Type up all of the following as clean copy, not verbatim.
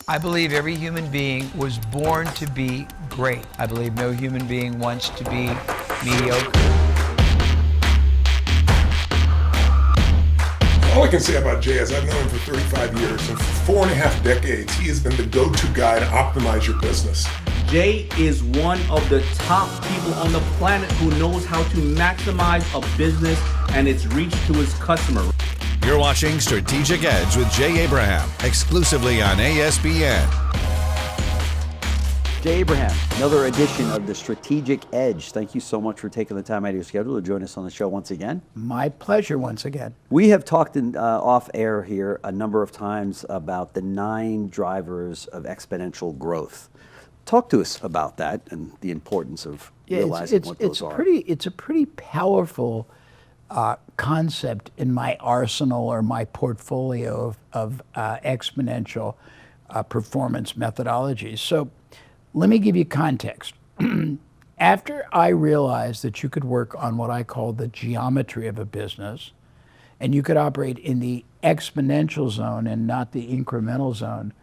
I believe every human being was born to be great. I believe no human being wants to be mediocre. All I can say about Jay is I've known him for 35 years, and for 4.5 decades, he has been the go-to guy to optimize your business. Jay is one of the top people on the planet who knows how to maximize a business and its reach to his customer. You're watching Strategic Edge with Jay Abraham, exclusively on ASBN. Jay Abraham, another edition of the Strategic Edge. Thank you so much for taking the time out of your schedule to join us on the show once again. My pleasure once again. We have talked off air here a number of times about the 9 drivers of exponential growth. Talk to us about that and the importance of realizing what those are. It's a pretty powerful concept in my arsenal or my portfolio of exponential performance methodologies. So let me give you context. After I realized that you could work on what I call the geometry of a business, and you could operate in the exponential zone and not the incremental zone,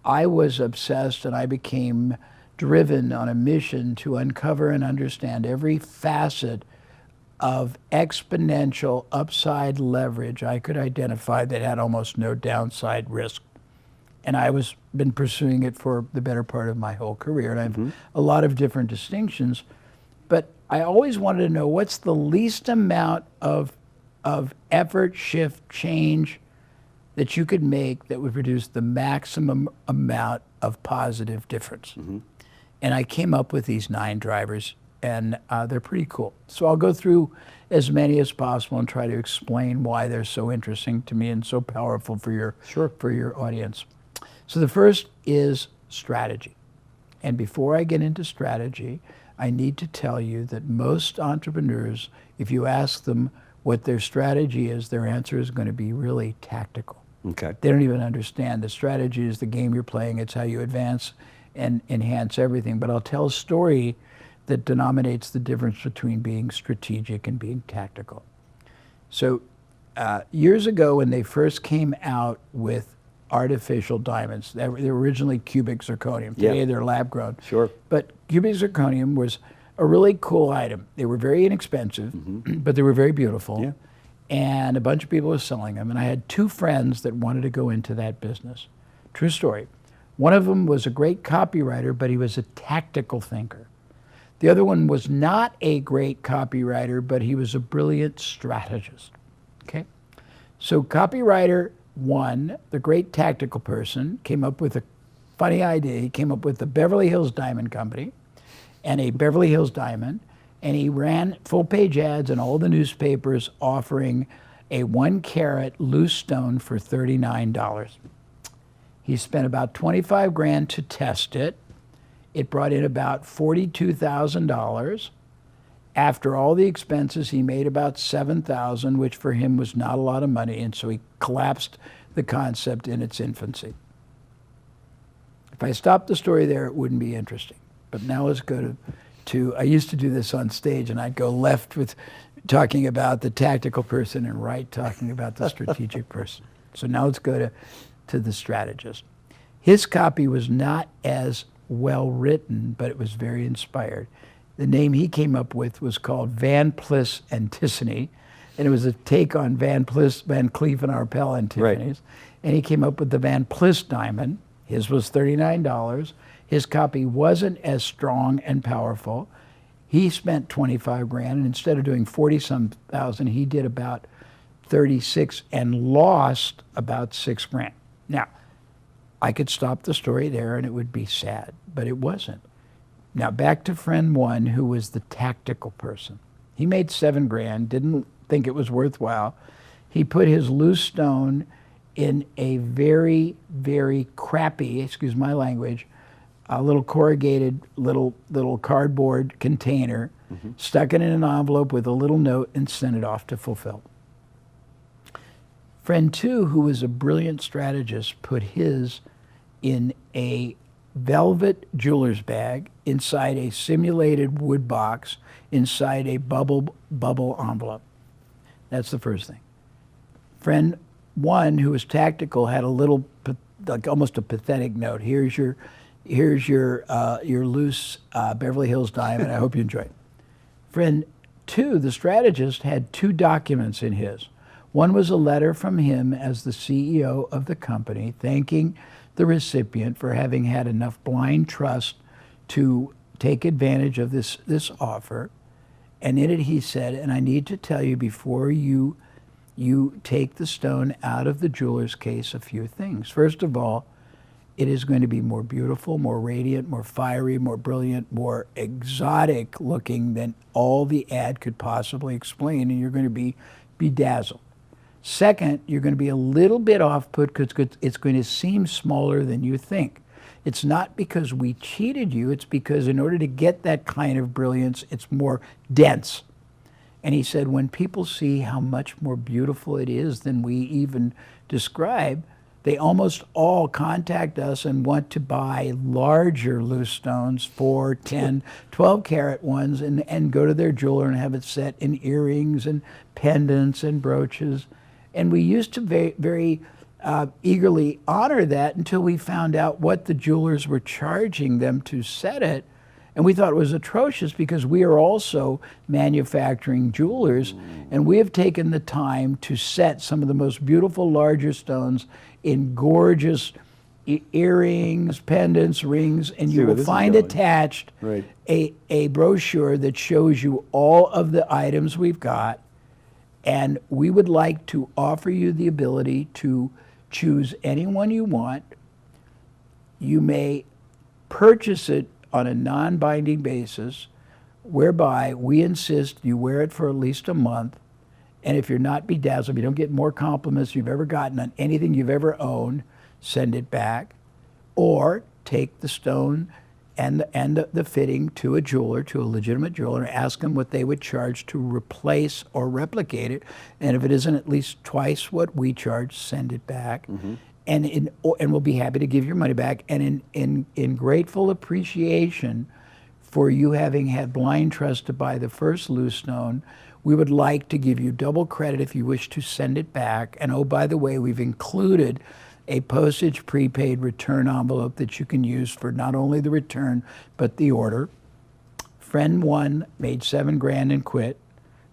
I was obsessed and I became driven on a mission to uncover and understand every facet of exponential upside leverage I could identify that had almost no downside risk. And I was been pursuing it for the better part of my whole career, and I have a lot of different distinctions, but I always wanted to know what's the least amount of effort, shift, change that you could make that would produce the maximum amount of positive difference. And I came up with these 9 drivers, and they're pretty cool. So I'll go through as many as possible and try to explain why they're so interesting to me and so powerful for your audience. So the first is strategy. And before I get into strategy, I need to tell you that most entrepreneurs, if you ask them what their strategy is, their answer is going to be really tactical. Okay. They don't even understand the strategy is the game you're playing. It's how you advance and enhance everything. But I'll tell a story that denominates the difference between being strategic and being tactical. So years ago when they first came out with artificial diamonds, they were originally cubic zirconium. Today they're lab grown. Sure. But cubic zirconium was a really cool item. They were very inexpensive, but they were very beautiful. Yeah. And a bunch of people were selling them. And I had 2 friends that wanted to go into that business. True story. One of them was a great copywriter, but he was a tactical thinker. The other one was not a great copywriter, but he was a brilliant strategist. Okay? So copywriter 1, the great tactical person, came up with a funny idea. He came up with the Beverly Hills Diamond Company and a Beverly Hills Diamond, and he ran full-page ads in all the newspapers offering a 1-carat loose stone for $39. He spent about $25,000 to test it. It brought in about $42,000. After all the expenses, he made about $7,000, which for him was not a lot of money, and so he collapsed the concept in its infancy. If I stopped the story there, it wouldn't be interesting. But now let's go to I used to do this on stage, and I'd go left with talking about the tactical person and right talking about the strategic person. So now let's go to the strategist. His copy was not as well written, but it was very inspired. The name he came up with was called Van Pliss and Tissot, and it was a take on Van Pliss, Van Cleef and Arpels and Tiffany's. And he came up with the Van Pliss diamond. His was $39. His copy wasn't as strong and powerful. He spent $25,000, and instead of doing 40-some thousand, he did about 36 and lost about $6,000. Now, I could stop the story there and it would be sad, but it wasn't. Now back to friend 1, who was the tactical person. He made $7,000, didn't think it was worthwhile. He put his loose stone in a very, very crappy, excuse my language, a little corrugated little cardboard container, stuck it in an envelope with a little note and sent it off to fulfill. Friend 2, who was a brilliant strategist, put his in a velvet jeweler's bag inside a simulated wood box inside a bubble envelope. That's the first thing. Friend 1, who was tactical, had a little like almost a pathetic note. Here's your loose Beverly Hills diamond. I hope you enjoy it. Friend two, the strategist, had 2 documents in his. One was a letter from him as the CEO of the company thanking the recipient for having had enough blind trust to take advantage of this offer. And in it he said, and I need to tell you before you take the stone out of the jeweler's case a few things. First of all, it is going to be more beautiful, more radiant, more fiery, more brilliant, more exotic looking than all the ad could possibly explain, and you're going to be bedazzled. Second, you're going to be a little bit off-put because it's going to seem smaller than you think. It's not because we cheated you, it's because in order to get that kind of brilliance, it's more dense. And he said, when people see how much more beautiful it is than we even describe, they almost all contact us and want to buy larger loose stones, 4, 10, 12 carat ones, and go to their jeweler and have it set in earrings and pendants and brooches. And we used to very eagerly honor that until we found out what the jewelers were charging them to set it. And we thought it was atrocious because we are also manufacturing jewelers, and we have taken the time to set some of the most beautiful larger stones in gorgeous earrings, pendants, rings, and you will find attached a brochure that shows you all of the items we've got. And we would like to offer you the ability to choose anyone you want. You may purchase it on a non-binding basis, whereby we insist you wear it for at least a month. And if you're not bedazzled, if you don't get more compliments you've ever gotten on anything you've ever owned, send it back. Or take the stone and the fitting to a jeweler, to a legitimate jeweler, and ask them what they would charge to replace or replicate it. And if it isn't at least twice what we charge, send it back. And we'll be happy to give your money back. And in grateful appreciation for you having had blind trust to buy the first loose stone, we would like to give you double credit if you wish to send it back. And oh, by the way, we've included a postage prepaid return envelope that you can use for not only the return, but the order. Friend 1 made $7 grand and quit.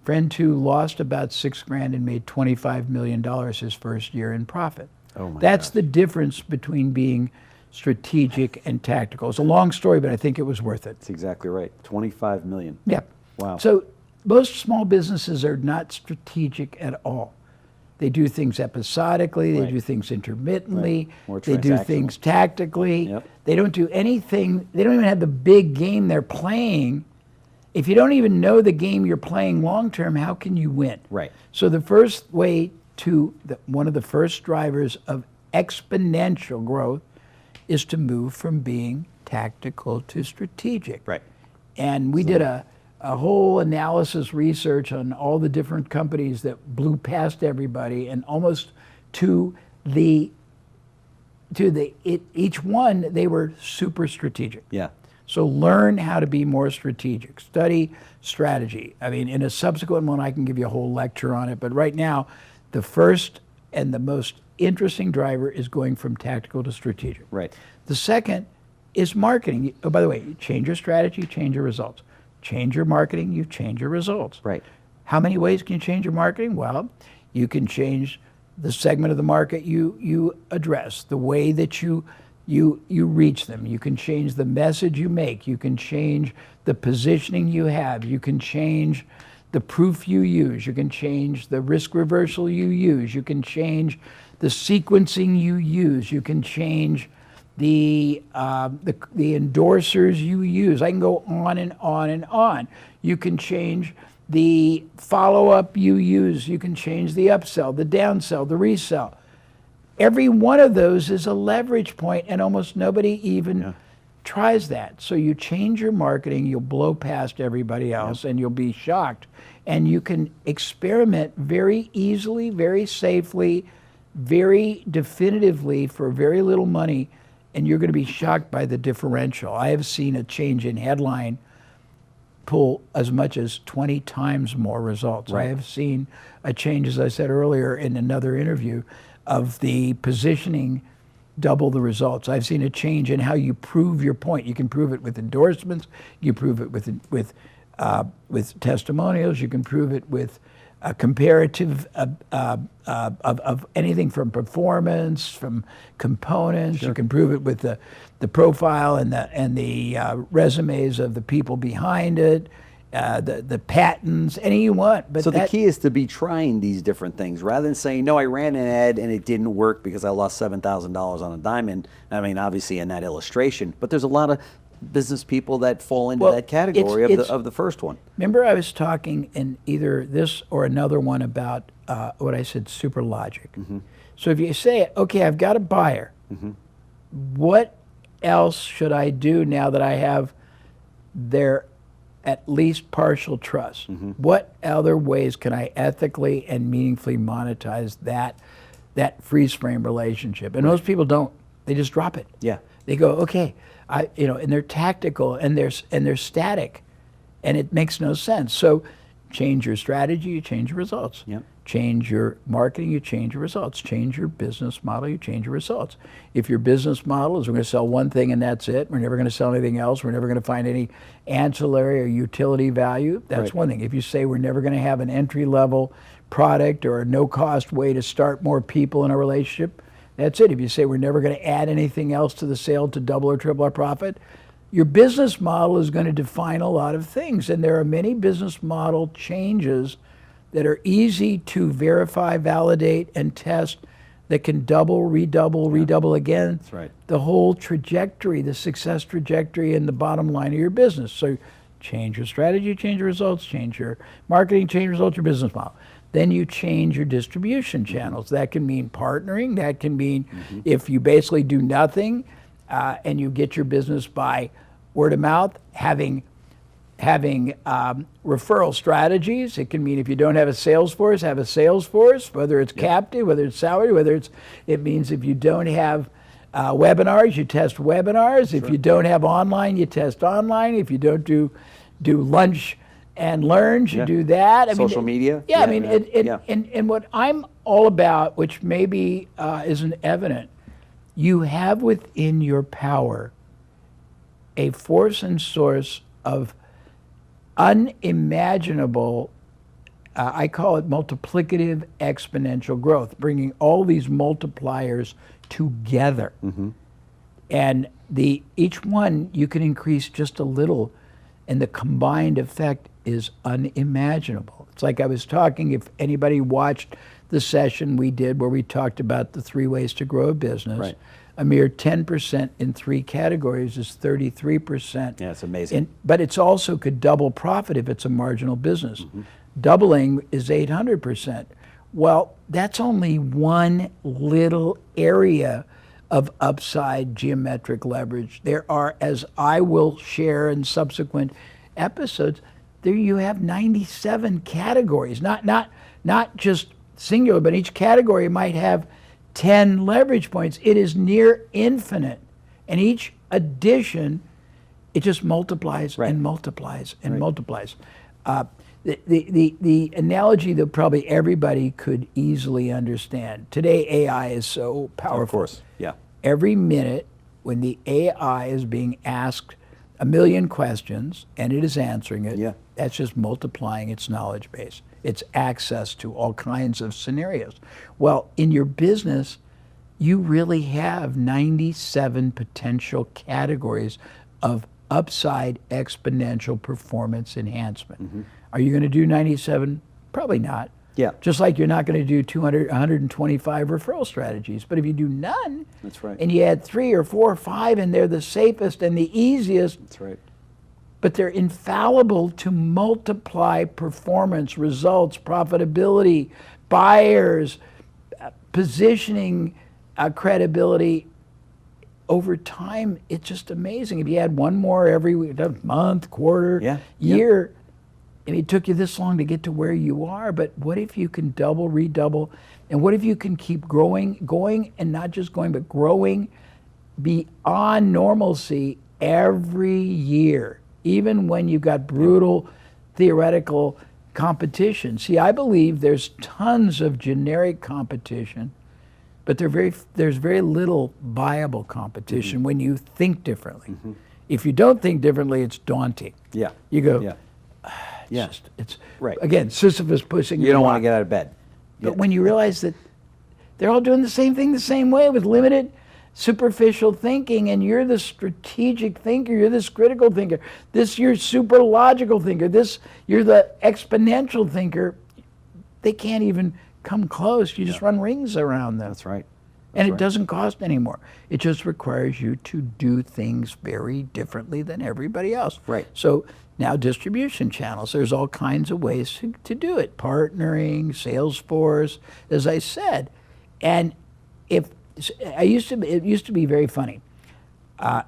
Friend 2 lost about $6 grand and made $25 million his first year in profit. Oh my That's gosh. the difference between being strategic and tactical. It's a long story, but I think it was worth it. That's exactly right. 25 million. Yeah. Wow. So most small businesses are not strategic at all. They do things episodically, they do things intermittently, More they do transactional. things tactically. Yep. They don't do anything, they don't even have the big game they're playing. If you don't even know the game you're playing long term, how can you win? Right. So the first way to, one of the first drivers of exponential growth is to move from being tactical to strategic. Right. And we did a whole analysis research on all the different companies that blew past everybody, and almost each one, they were super strategic. Yeah. So learn how to be more strategic. Study strategy. I mean, in a subsequent one, I can give you a whole lecture on it, but right now, the first and the most interesting driver is going from tactical to strategic. Right. The second is marketing. Oh, by the way, you change your strategy, change your results. Change your marketing, you change your results. Right. How many ways can you change your marketing? Well, you can change the segment of the market you address, the way that you reach them. You can change the message you make. You can change the positioning you have. You can change the proof you use. You can change the risk reversal you use. You can change the sequencing you use. You can change the endorsers you use. I can go on and on and on. You can change the follow-up you use. You can change the upsell, the downsell, the resell. Every one of those is a leverage point, and almost nobody even tries that. So you change your marketing, you'll blow past everybody else, and you'll be shocked. And you can experiment very easily, very safely, very definitively for very little money, and you're going to be shocked by the differential. I have seen a change in headline pull as much as 20 times more results. Right. I have seen a change, as I said earlier in another interview, of the positioning double the results. I've seen a change in how you prove your point. You can prove it with endorsements. You prove it with testimonials. You can prove it with a comparative of anything from performance, from components. Sure. You can prove it with the profile and the resumes of the people behind it. The patents, any you want. But so the key is to be trying these different things rather than saying, no, I ran an ad and it didn't work because I lost $7,000 on a diamond. I mean, obviously in that illustration, but there's a lot of business people that fall into that category of the first one. Remember I was talking in either this or another one about what I said, super logic. Mm-hmm. So if you say, okay, I've got a buyer, mm-hmm. what else should I do now that I have their at least partial trust? Mm-hmm. What other ways can I ethically and meaningfully monetize that freeze frame relationship? And most people don't. They just drop it. Yeah. They go, okay, and they're tactical and they're static, and it makes no sense. So change your strategy, you change your results. Yep. Change your marketing, you change your results. Change your business model, you change your results. If your business model is we're going to sell one thing and that's it, we're never going to sell anything else, we're never going to find any ancillary or utility value, that's right. One thing. If you say we're never going to have an entry-level product or a no-cost way to start more people in a relationship, that's it. If you say we're never going to add anything else to the sale to double or triple our profit, your business model is going to define a lot of things. And there are many business model changes that are easy to verify, validate, and test that can double, redouble again. That's right. The whole trajectory, the success trajectory and the bottom line of your business. So change your strategy, change your results, change your marketing, change your results, your business model. Then you change your distribution channels. That can mean partnering. That can mean if you basically do nothing and you get your business by word of mouth, having referral strategies. It can mean if you don't have a sales force, have a sales force, whether it's captive, whether it's salary, it means if you don't have webinars, you test webinars. Sure. If you don't have online, you test online. If you don't do lunch and learns, you do that. Social media. Yeah, I mean, and what I'm all about, which maybe isn't evident, you have within your power a force and source of unimaginable, I call it multiplicative exponential growth, bringing all these multipliers together. Mm-hmm. And each one you can increase just a little, and the combined effect is unimaginable. It's like I was talking, if anybody watched the session we did where we talked about the 3 ways to grow a business, right. A mere 10% in 3 categories is 33%. Yeah, it's amazing. But it's also could double profit if it's a marginal business. Mm-hmm. Doubling is 800%. Well, that's only one little area of upside geometric leverage. There are, as I will share in subsequent episodes, there you have 97 categories, not just singular, but each category might have 10 leverage points. It is near infinite. And each addition, it just multiplies and multiplies and multiplies. The analogy that probably everybody could easily understand. Today, AI is so powerful. Of course, yeah. Every minute when the AI is being asked a million questions and it is answering it, that's just multiplying its knowledge base. It's access to all kinds of scenarios. Well, in your business, you really have 97 potential categories of upside exponential performance enhancement. Mm-hmm. Are you going to do 97? Probably not. Yeah. Just like you're not going to do 125 referral strategies. But if you do none, that's right. And you add 3 or 4 or 5, and they're the safest and the easiest. That's right. But they're infallible to multiply performance, results, profitability, buyers, positioning, credibility. Over time, it's just amazing. If you add one more every week, month, quarter, year, and it took you this long to get to where you are, but what if you can double, redouble, and what if you can keep going, and not just going, but growing beyond normalcy every year? Even when you've got brutal theoretical competition. See, I believe there's tons of generic competition but there's very little viable competition when you think differently. If you don't think differently, it's daunting. Yeah. You go, Yeah. it's Right. again, Sisyphus pushing You don't want to get out of bed. But when you realize that they're all doing the same thing the same way with limited superficial thinking, and you're the strategic thinker, you're this critical thinker, you're super logical thinker, you're the exponential thinker, they can't even come close. You just run rings around them. That's right. And it doesn't cost anymore. It just requires you to do things very differently than everybody else. Right. So now distribution channels, there's all kinds of ways to do it. Partnering, Salesforce, as I said. And it used to be very funny.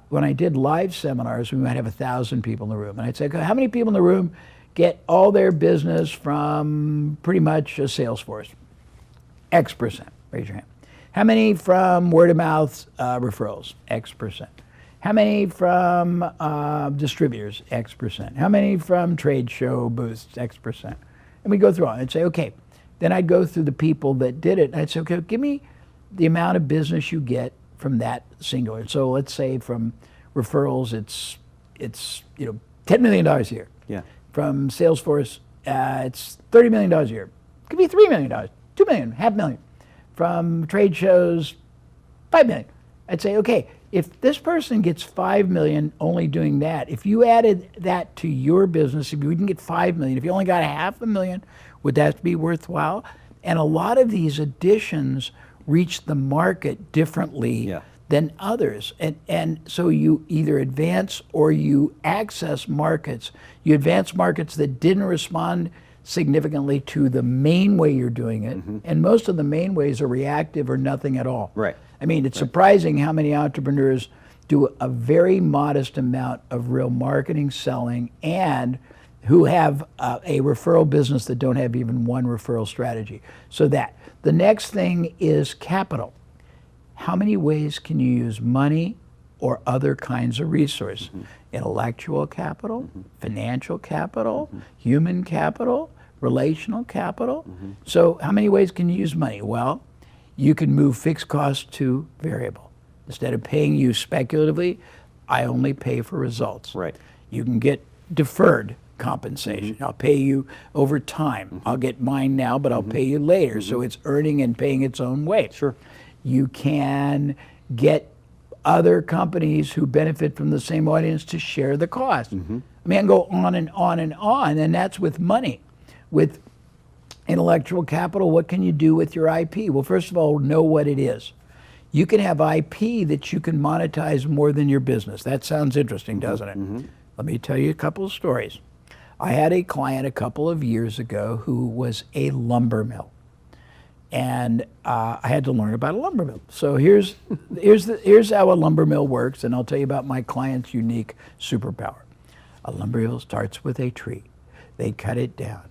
When I did live seminars, we might have 1,000 people in the room. And I'd say, okay, how many people in the room get all their business from pretty much a Salesforce? X percent. Raise your hand. How many from word of mouth referrals? X percent. How many from distributors? X percent. How many from trade show booths? X percent. And we go through it. I'd say, okay. Then I'd go through the people that did it. And I'd say, okay, give me the amount of business you get from that singular. So let's say from referrals, it's $10 million a year. Yeah. From Salesforce, it's $30 million a year. It could be $3 million, $2 million, $500,000. From trade shows, $5 million. I'd say, okay, if this person gets $5 million only doing that, if you added that to your business, if you didn't get $5 million, if you only got $500,000, would that be worthwhile? And a lot of these additions reach the market differently than others. And so you either advance or you access markets. You advance markets that didn't respond significantly to the main way you're doing it, and most of the main ways are reactive or nothing at all. Right. I mean, it's surprising how many entrepreneurs do a very modest amount of real marketing, selling, and who have a referral business that don't have even one referral strategy. So that. The next thing is capital. How many ways can you use money or other kinds of resources? Intellectual capital, financial capital, human capital, relational capital. So how many ways can you use money? Well, you can move fixed costs to variable. Instead of paying you speculatively, I only pay for results. Right. You can get deferred compensation. I'll pay you over time. I'll get mine now, but I'll pay you later. So it's earning and paying its own way. Sure. You can get other companies who benefit from the same audience to share the cost. I mean, I can go on and on and on, and that's with money. With intellectual capital, what can you do with your IP? Well, first of all, know what it is. You can have IP that you can monetize more than your business. That sounds interesting, doesn't it? Let me tell you a couple of stories. I had a client a couple of years ago who was a lumber mill. And I had to learn about a lumber mill. So here's how a lumber mill works, and I'll tell you about my client's unique superpower. A lumber mill starts with a tree. They cut it down.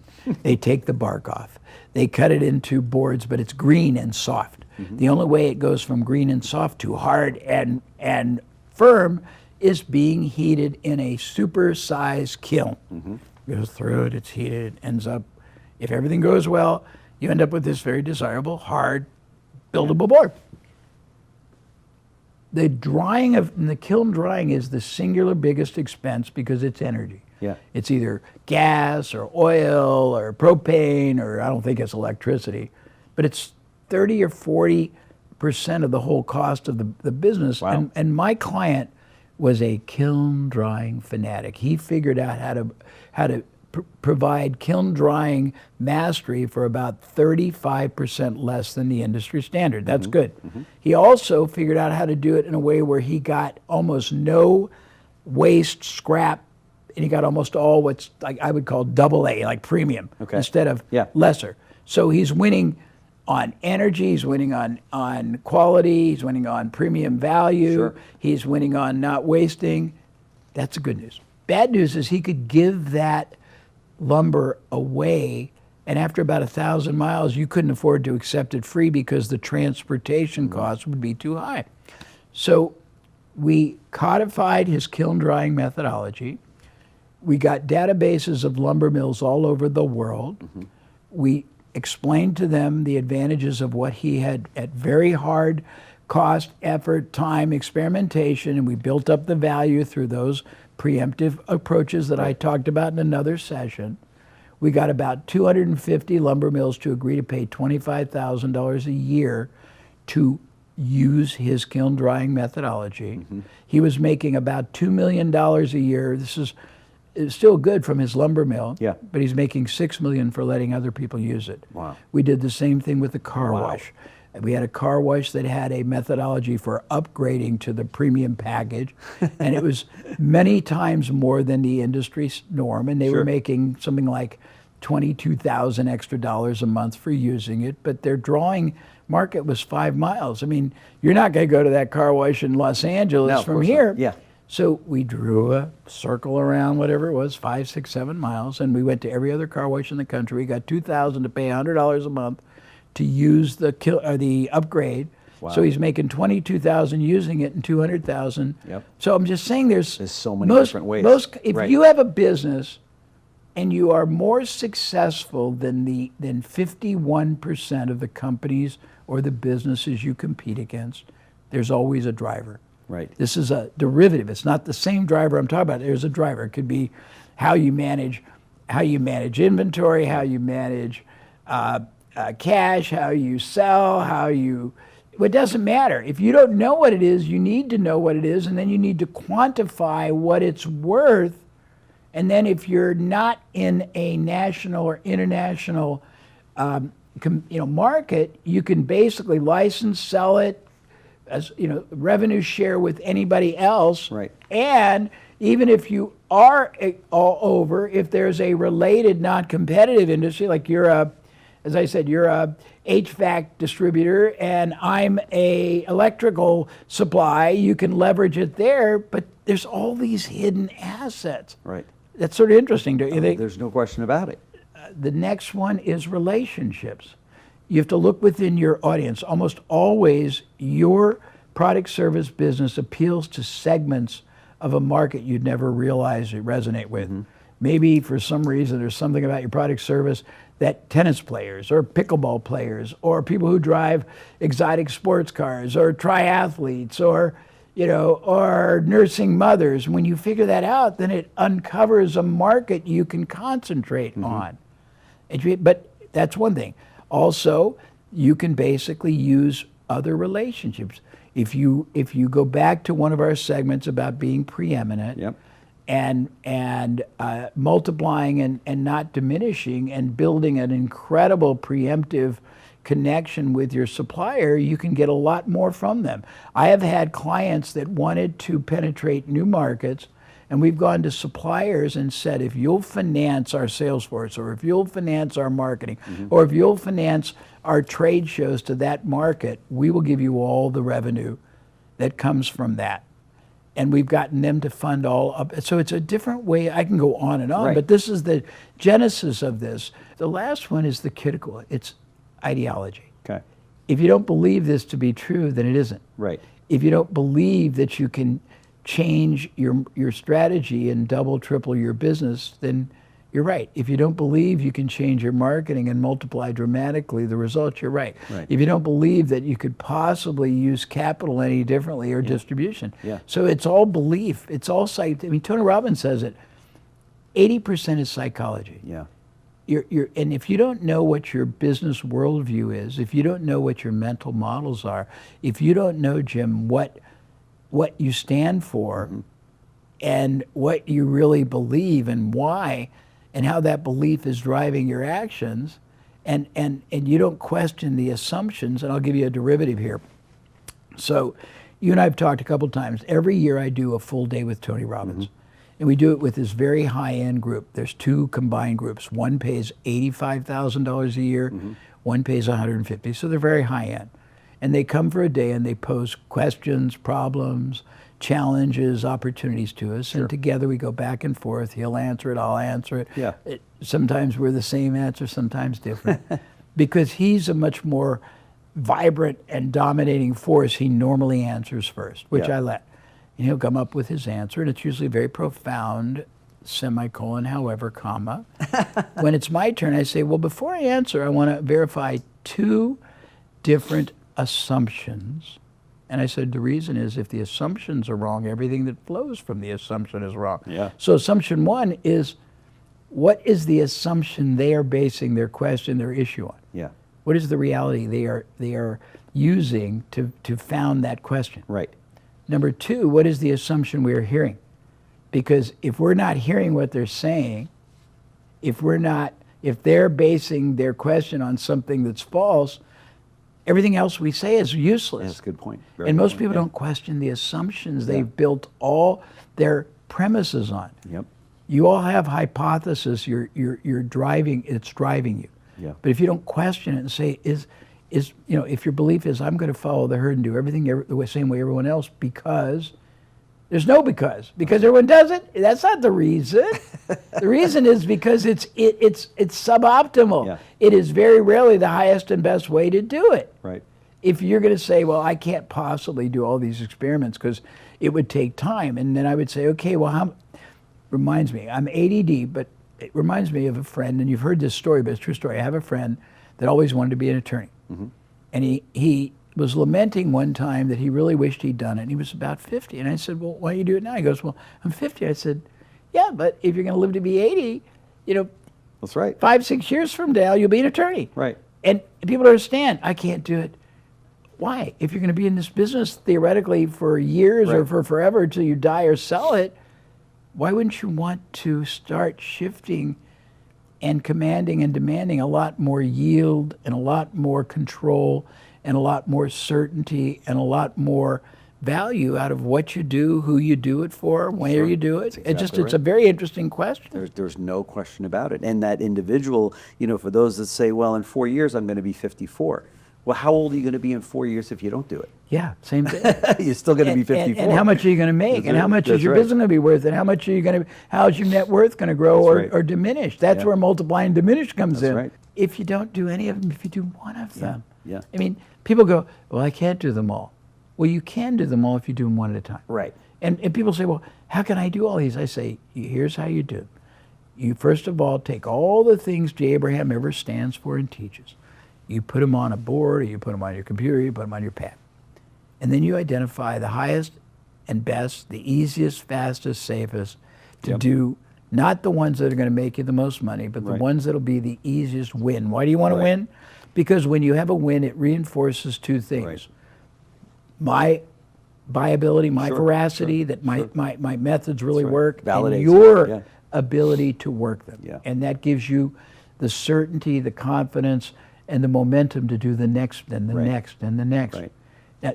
They take the bark off. They cut it into boards, but it's green and soft. The only way it goes from green and soft to hard and firm is being heated in a super-sized kiln. Goes through it, it's heated, it ends up, if everything goes well, you end up with this very desirable, hard, buildable board. The kiln drying is the singular biggest expense because it's energy. Yeah. It's either gas or oil or propane, or I don't think it's electricity, but it's 30 or 40% of the whole cost of the business. Wow. And my client was a kiln drying fanatic. He figured out how to provide kiln drying mastery for about 35% less than the industry standard. That's good. He also figured out how to do it in a way where he got almost no waste, scrap, and he got almost all what's like I would call double A, like premium, instead of lesser. So he's winning on energy, he's winning on quality, he's winning on premium value, he's winning on not wasting. That's the good news. Bad news is he could give that lumber away, and after about 1,000 miles, you couldn't afford to accept it free because the transportation costs would be too high. So we codified his kiln drying methodology. We got databases of lumber mills all over the world. We explained to them the advantages of what he had at very hard cost, effort, time, experimentation, and we built up the value through those preemptive approaches that I talked about in another session. We got about 250 lumber mills to agree to pay $25,000 a year to use his kiln drying methodology. He was making about $2 million a year. This is still good from his lumber mill, but he's making $6 million for letting other people use it. Wow. We did the same thing with the car wash. We had a car wash that had a methodology for upgrading to the premium package, and it was many times more than the industry norm, and they were making something like $22,000 extra a month for using it, but their drawing market was 5 miles. I mean, you're not going to go to that car wash in Los Angeles from here. Yeah. So we drew a circle around whatever it was, 5, 6, 7 miles, and we went to every other car wash in the country. We got $2,000 to pay $100 a month to use the upgrade. Wow. So he's making $22,000 using it and $200,000. Yep. So I'm just saying there's so many different ways. If you have a business and you are more successful than 51% of the companies or the businesses you compete against, there's always a driver. Right. This is a derivative. It's not the same driver I'm talking about. There's a driver. It could be how you manage inventory, how you manage cash, how you sell, it doesn't matter. If you don't know what it is, you need to know what it is, and then you need to quantify what it's worth. And then if you're not in a national or international market, you can basically license, sell it, as revenue share with anybody else. Right. And even if you are all over, if there's a related non-competitive industry, like as I said, you're a HVAC distributor and I'm a electrical supply, you can leverage it there, but there's all these hidden assets. Right. That's sort of interesting, don't you think? There's no question about it. The next one is relationships. You have to look within your audience. Almost always, your product, service, business appeals to segments of a market you'd never realize you resonate with. Maybe for some reason there's something about your product, service that tennis players or pickleball players or people who drive exotic sports cars or triathletes or nursing mothers. When you figure that out, then it uncovers a market you can concentrate on. But that's one thing. Also, you can basically use other relationships. If you go back to one of our segments about being preeminent, and multiplying and not diminishing and building an incredible preemptive connection with your supplier, you can get a lot more from them. I have had clients that wanted to penetrate new markets, and we've gone to suppliers and said, if you'll finance our sales force, or if you'll finance our marketing, or if you'll finance our trade shows to that market, we will give you all the revenue that comes from that. And we've gotten them to fund all up. So it's a different way. I can go on and on, but this is the genesis of this. The last one is the critical. It's ideology. Okay. If you don't believe this to be true, then it isn't. Right. If you don't believe that you can change your strategy and double, triple your business, then you're right. If you don't believe you can change your marketing and multiply dramatically the results, you're right. If you don't believe that you could possibly use capital any differently or distribution. So it's all belief. It's all Tony Robbins says it. 80% is psychology. And if you don't know what your business worldview is, if you don't know what your mental models are, if you don't know, Jim, what you stand for and what you really believe and why, and how that belief is driving your actions, and you don't question the assumptions, and I'll give you a derivative here. So you and I have talked a couple times. Every year I do a full day with Tony Robbins. And we do it with this very high-end group. There's two combined groups. One pays $85,000 a year, one pays $150,000, so they're very high-end. And they come for a day and they pose questions, problems, challenges, opportunities to us, and together we go back and forth. He'll answer it, I'll answer it. Sometimes we're the same answer, sometimes different. Because he's a much more vibrant and dominating force, he normally answers first, which I let. And he'll come up with his answer, and it's usually very profound, semicolon, however, comma. When it's my turn, I say, well, before I answer, I want to verify 2 different assumptions. And I said, the reason is if the assumptions are wrong, everything that flows from the assumption is wrong. Yeah. So assumption 1 is, what is the assumption they are basing their question, their issue on? Yeah. What is the reality they are using to found that question? Right. Number 2, what is the assumption we are hearing? Because if we're not hearing what they're saying, if they're basing their question on something that's false, everything else we say is useless. That's a good point. Very And good most point. people Yeah. don't question the assumptions Yeah. they've built all their premises on. Yep. You all have hypothesis. You're driving. It's driving you. Yeah. But if you don't question it and say, if your belief is I'm going to follow the herd and do everything the same way everyone else, because there's no because everyone does it. That's not the reason. The reason is because it's suboptimal. Yeah. It is very rarely the highest and best way to do it. Right. If you're going to say, well, I can't possibly do all these experiments because it would take time, and then I would say, okay, well, reminds me, I'm ADD, but it reminds me of a friend, and you've heard this story, but it's a true story. I have a friend that always wanted to be an attorney. Mm-hmm. And he was lamenting one time that he really wished he'd done it, and he was about 50. And I said, well, why don't you do it now? He goes, well, I'm 50. I said, yeah, but if you're going to live to be 80, That's right. 5-6 years from now, you'll be an attorney. Right. And people don't understand, I can't do it. Why? If you're going to be in this business theoretically for years or Right. for forever until you die or sell it, why wouldn't you want to start shifting and commanding and demanding a lot more yield and a lot more control and a lot more certainty and a lot more value out of what you do, who you do it for, where Sure. you do it? That's exactly It's a right. very interesting question. There's no question about it. And that individual, for those that say, well, in 4 years, I'm going to be 54. Well, how old are you going to be in 4 years if you don't do it? Yeah, same thing. You're still going to be 54. And how much are you going to make? That's And how right. much is That's your right. business going to be worth? And how much are you going to? How's your net worth going to grow That's or, right. or diminish? That's Yeah. where multiply and diminish comes That's in. right. If you don't do any of them, if you do one of them, Yeah. I mean, people go, well, I can't do them all. Well, you can do them all if you do them one at a time. Right. And people say, well, how can I do all these? I say, here's how you do it. You first of all take all the things J. Abraham ever stands for and teaches. You put them on a board, or you put them on your computer, you put them on your pad. And then you identify the highest and best, the easiest, fastest, safest to Yep. do, not the ones that are going to make you the most money, but the Right. ones that'll be the easiest win. Why do you want to Right. win? Because when you have a win, it reinforces 2 things. Right. My viability, my Sure, veracity, sure, that my, sure. my methods really right. work, Validates and it, your yeah. ability to work them. Yeah. And that gives you the certainty, the confidence, and the momentum to do the next, and the Right. next, and the next. Right.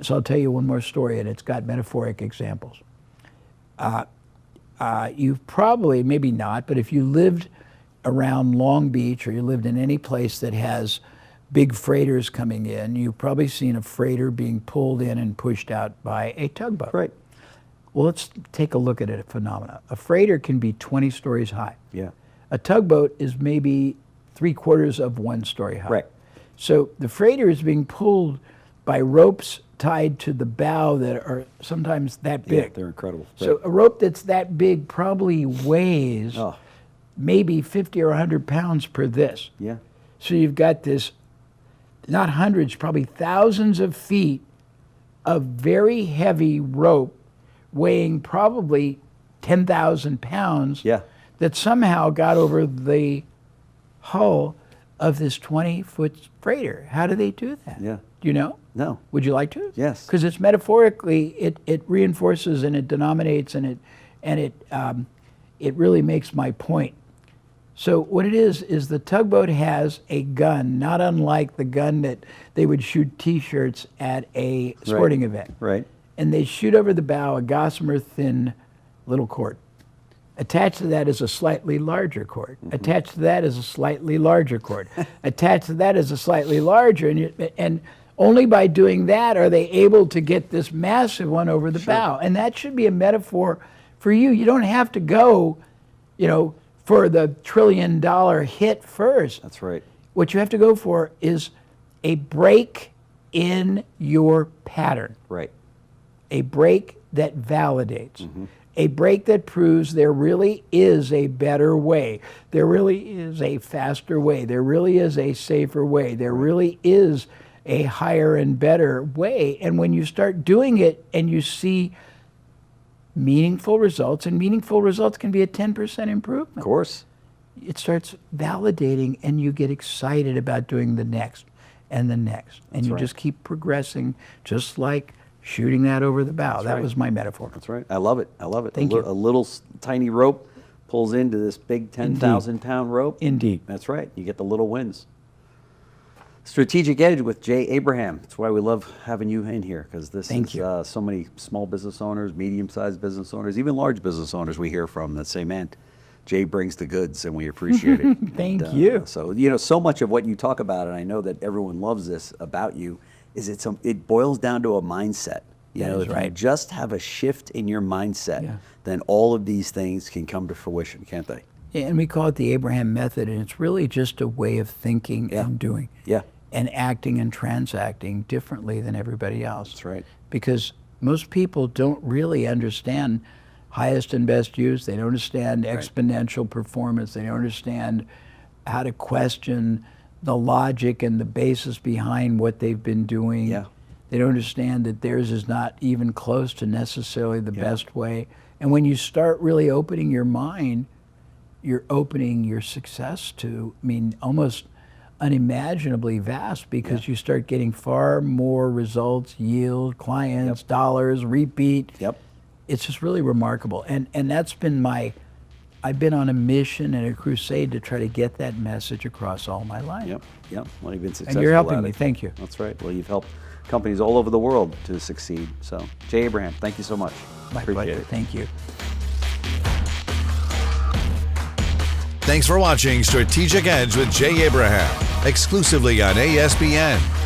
So I'll tell you one more story, and it's got metaphoric examples. You've probably, maybe not, but if you lived around Long Beach or you lived in any place that has big freighters coming in, you've probably seen a freighter being pulled in and pushed out by a tugboat. Right. Well, let's take a look at a phenomena. A freighter can be 20 stories high. Yeah. A tugboat is maybe 3/4 of 1 story high. Right. So the freighter is being pulled by ropes tied to the bow that are sometimes that Yeah, big. they're incredible. So Right. a rope that's that big probably weighs Oh. maybe 50 or 100 pounds per this. Yeah. So you've got this, not hundreds, probably thousands of feet of very heavy rope weighing probably 10,000 pounds Yeah. that somehow got over the hull of this 20-foot freighter. How do they do that? Yeah. Do you know? No. Would you like to? Yes. Because it's metaphorically, it reinforces and it denominates and it really makes my point. So what it is the tugboat has a gun, not unlike the gun that they would shoot T-shirts at a sporting event. Right. And they shoot over the bow a gossamer thin little cord. Attached to that is a slightly larger cord. Attached to that is a slightly larger cord. Attached to that is a slightly larger, and only by doing that are they able to get this massive one over the bow. And that should be a metaphor for you. You don't have to go, for the $1 trillion hit first. That's right. What you have to go for is a break in your pattern. Right. A break that validates, a break that proves there really is a better way, there really is a faster way, there really is a safer way, there really is a higher and better way. And when you start doing it and you see meaningful results, and meaningful results can be a 10% improvement. Of course. It starts validating, and you get excited about doing the next and the next. And you just keep progressing, just like shooting that over the bow. That was my metaphor. That's right. I love it. I love it. Thank you. A little tiny rope pulls into this big 10,000-pound rope. Indeed. That's right. You get the little wins. Strategic Edge with Jay Abraham. That's why we love having you in here, because this is so many small business owners, medium-sized business owners, even large business owners we hear from that say, man, Jay brings the goods, and we appreciate it. Thank you. So, so much of what you talk about, and I know that everyone loves this about you, is it boils down to a mindset. If you just have a shift in your mindset, then all of these things can come to fruition, can't they? Yeah, and we call it the Abraham method, and it's really just a way of thinking and doing. Yeah. And acting and transacting differently than everybody else. That's right. Because most people don't really understand highest and best use. They don't understand exponential performance. They don't understand how to question the logic and the basis behind what they've been doing. Yeah. They don't understand that theirs is not even close to necessarily the best way. And when you start really opening your mind, you're opening your success to, almost unimaginably vast, because you start getting far more results, yield, clients, dollars, repeat. Yep. It's just really remarkable. And that's been I've been on a mission and a crusade to try to get that message across all my life. Yep. Well, you've been successful. And you're helping at me. it. Thank you. That's right. Well, you've helped companies all over the world to succeed. So, Jay Abraham, thank you so much. My Appreciate pleasure. it. Thank you. Thanks for watching Strategic Edge with Jay Abraham, exclusively on ASBN.